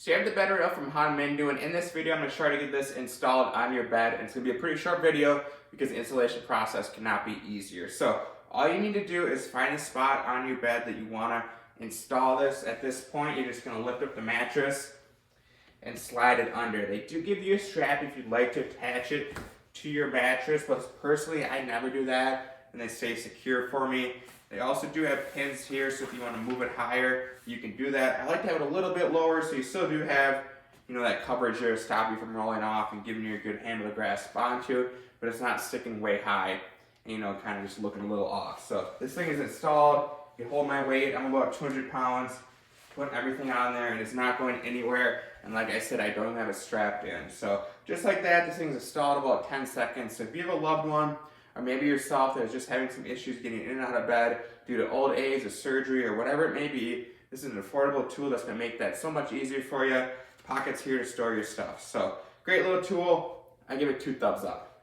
So you have the bed rail from Honmido, and in this video I'm going to try to get this installed on your bed. And it's going to be a pretty short video because the installation process cannot be easier. So all you need to do is find a spot on your bed that you want to install this. At this point, you're just going to lift up the mattress and slide it under. They do give you a strap if you'd like to attach it to your mattress, but personally I never do that, and they stay secure for me. They also do have pins here, so if you want to move it higher, you can do that. I like to have it a little bit lower, so you still do have, that coverage there to stop you from rolling off and giving you a good handle to grasp onto, but it's not sticking way high and, kind of just looking a little off. So this thing is installed. You hold my weight. I'm about 200 pounds. Putting everything on there, and it's not going anywhere. And like I said, I don't have it strapped in. So just like that, this thing's installed in about 10 seconds. So if you have a loved one, or maybe yourself that is just having some issues getting in and out of bed due to old age or surgery or whatever it may be, this is an affordable tool that's going to make that so much easier for you. Pockets here to store your stuff. So great little tool. I give it 2 thumbs up.